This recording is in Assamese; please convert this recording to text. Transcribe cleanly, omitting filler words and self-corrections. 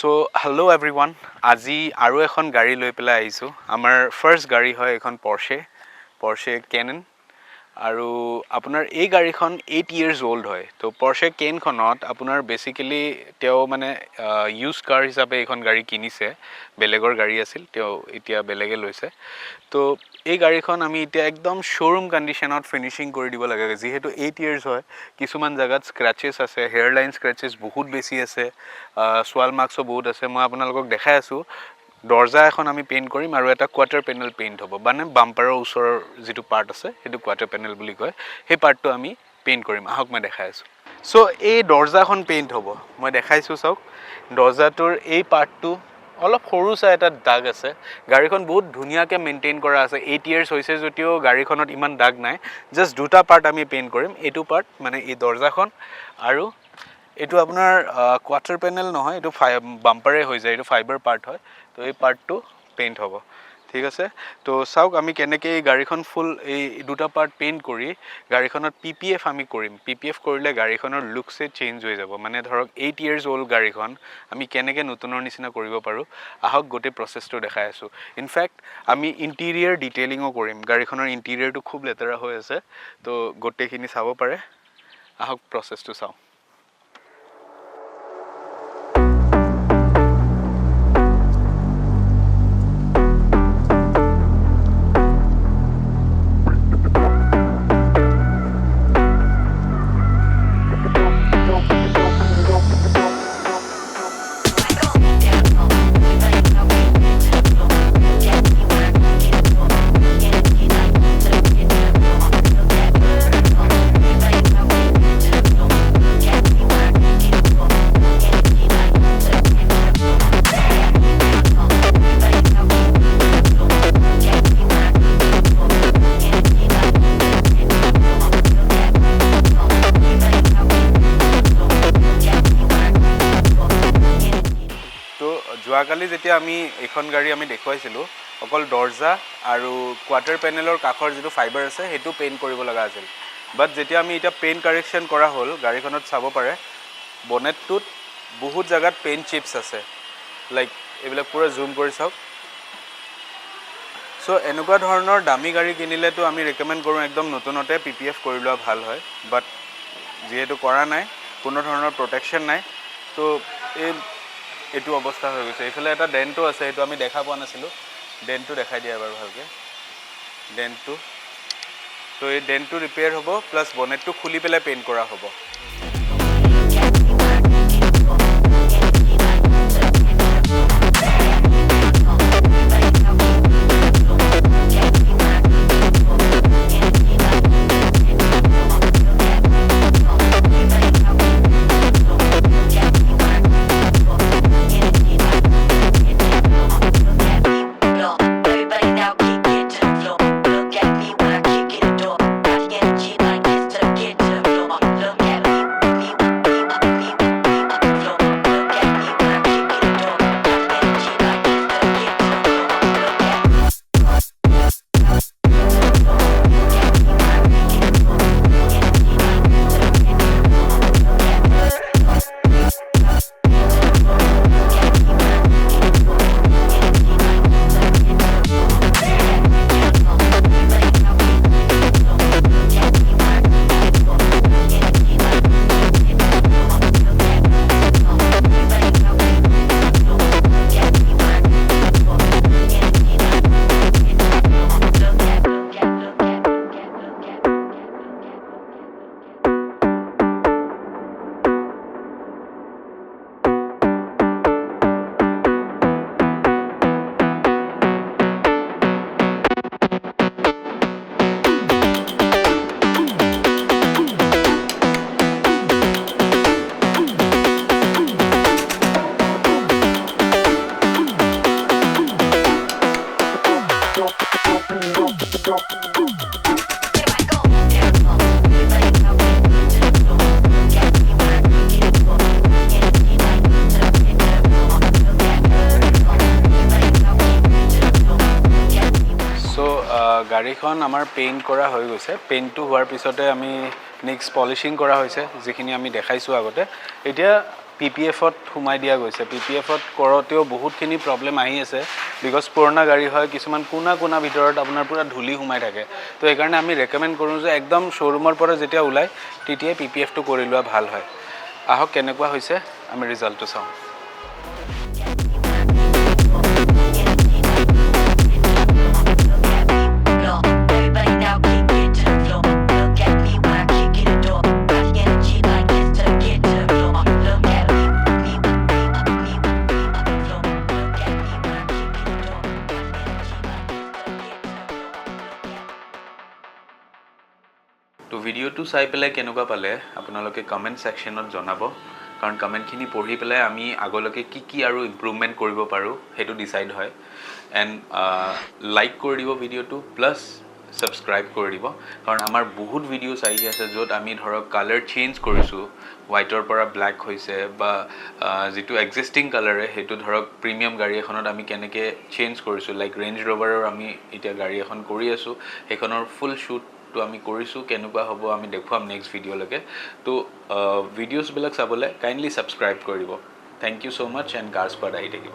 So hello everyone. আজি আৰু এখন গাড়ী লৈ পেলাই আহিছো. আমাৰ ফাৰ্স্ট গাড়ী হয় এখন Porsche Cayenne আৰু আপোনাৰ এই গাড়ীখন 8 years old হয়. তো Porsche Cayenne খনত আপোনাৰ বেসিক্যালি তেও মানে ইউজ কাৰ হিচাপে এখন গাড়ী কিনিছে. বেলেগৰ গাড়ী আছিল তেও এতিয়া বেলেগে লৈছে. তো এই গাড়ীখন আমি এতিয়া একদম শোৰুম কন্ডিশনত ফিনিশিং কৰি দিব লাগে যেহেতু 8 years হয় কিছুমান জায়গাত স্ক্ৰ্যাচেছ আছে হেয়াৰলাইন স্ক্ৰ্যাচেছ বহুত বেছি আছে সোয়াল মাৰ্কসও বহুত আছে মই আপোনালোকক দেখাই আছো দৰজা এখন আমি পেইন্ট কৰিম আৰু এটা কোৱাৰ্টাৰ পেনেল পেইন্ট হ'ব মানে বাম্পাৰৰ ওচৰৰ যেটো পাৰ্ট আছে হেতু কোৱাৰ্টাৰ পেনেল বুলি কয় সেই পাৰ্টটো আমি পেইন্ট কৰিম আহক মই দেখাই আছো সো এই দৰজাখন পেইন্ট হ'ব মই দেখাইছো চাওক দৰজাটোৰ এই পাৰ্টটো অলপ সৰু চাই এটা দাগ আছে গাড়ীখন বহুত ধুনিয়াকে মেইনটেইন কৰা আছে 8 ইয়াৰ্স হৈছে যদিও গাড়ীখনত ইমান দাগ নাই জাস্ট দুটা পাৰ্ট আমি পেইন্ট কৰিম এটো পাৰ্ট মানে এই দৰজাখন আৰু এটো আপোনাৰ কোৱাৰ্টাৰ পেনেল নহয় এটো বাম্পাৰে হৈ যায় এটো ফাইবাৰ পাৰ্ট হয় তো এই পাৰ্টটো পেইন্ট হ'ব ঠিক আছে তো চাওক আমি কেনেকৈ এই গাড়ীখন ফুল এই দুটা পাৰ্ট পেইন্ট কৰি গাড়ীখনত পিপিএফ আমি কৰিম পিপিএফ কৰিলে গাড়ীখনৰ লুকসে চেঞ্জ হৈ যাব মানে ধৰক 8 ইয়াৰ্স ওল্ড গাড়ীখন আমি কেনেকৈ নতুনৰ নিচিনা কৰিব পাৰো আহক গোটে প্ৰসেছটো দেখাই আছো ইনফ্যাক্ট আমি ইন্টেৰিয়ৰ ডিটেইলিংও কৰিম গাড়ীখনৰ ইন্টেৰিয়ৰটো খুব লেতেৰা হৈ আছে তো গোটেখিনি চাব পাৰে আহক প্ৰসেছটো চাও যোৱাকালি যেতিয়া আমি এখন গাড়ী আমি দেখুৱাইছিলো অকল দৰজা আৰু কোৱাৰ্টাৰ পেনেলৰ কাখৰ যেটো ফাইবাৰ আছে হেতু পেইন্ট কৰিব লগা আছিল বাট যেতিয়া আমি এটা পেইন্ট কাৰেকশন কৰা হল গাড়ীখনত চাব পাৰে বনেটটোত বহুত জায়গাত পেইন্ট চিপস আছে লাইক এবিলাক পুৰা জুম কৰি চাওক সো এনেকুৱা ধৰণৰ দামী গাড়ী কিনিলে তো আমি ৰেকমেন্ড কৰো একদম নতুনতে পিপিএফ কৰি লোৱা ভাল হয় বাট যেহেতু কৰা নাই কোনো ধৰণৰ প্ৰটেকশন নাই তো এই এটো অৱস্থা হৈ গৈছে এফালে এটা ডেন্টও আছে এটো আমি দেখা পোৱা নাছিলো ডেন্টটো দেখাই দিয়া এবাৰ ভালকে ডেন্টটো তো এই ডেন্টটো ৰিপেয়াৰ হ'ব প্লাস বনেটটো খুলি পেলাই পেইন্ট কৰা হ'ব গাড়ীখন আমাৰ পেইন্ট কৰা হৈ গৈছে পেইন্টটো হোৱাৰ পিছতে আমি নেক্সট পলিশিং কৰা হৈছে যিখিনি আমি দেখাইছো আগতে এতিয়া PPF-ত সোমাই দিয়া গৈছে PPF-ত কৰোতেও বহুতখিনি প্ৰব্লেম আহি আছে বিকজ পুৰণা গাড়ী হয় কিছুমান কোনা ভিতৰত আপোনাৰ পুৰা ধূলি সোমাই থাকে তো এইকাৰণে আমি ৰেকমেণ্ড কৰোঁ যে একদম শ্ব'ৰুমৰ পৰা যেতিয়া ওলাই তেতিয়াই PPF-টো কৰি লোৱা ভাল হয় আহক কেনেকুৱা হৈছে আমি ৰিজাল্টটো চাওঁ তো ভিডিওটো চাই পেলাই কেনেকুৱা পালে আপোনালোকে কমেন্ট সেকশনত জনাব কাৰণ কমেন্টখিনি পঢ়ি পেলাই আমি আগলৈকে কি আৰু ইমপ্ৰুভমেন্ট কৰিব পাৰো হেতু ডিসাইড হয় এন্ড লাইক কৰি দিব ভিডিওটো প্লাস সাবস্ক্ৰাইব কৰি দিব কাৰণ আমাৰ বহুত ভিডিওছ আহি আছে য'ত আমি ধৰক কালাৰ চেঞ্জ কৰিছো হোৱাইটৰ পৰা ব্ল্যাক হৈছে বা যেটো এক্সিস্টিং কালাৰে হেতু ধৰক প্ৰিমিয়াম গাড়ী এখনত আমি কেনেকে চেঞ্জ কৰিছো লাইক ৰেঞ্জ ৰভাৰৰ আমি এতিয়া গাড়ী এখন কৰি আছো হেখনৰ ফুল শুট তো আমি কৰিছো কেনেকুৱা হ'ব আমি দেখুৱাম নেক্সট ভিডিও লকে তো ভিডিওছ বিলাক চাবলে কাইন্ডলি সাবস্ক্ৰাইব কৰি দিব thank you so much and কাৰ্স পাৰ আহি থাকিব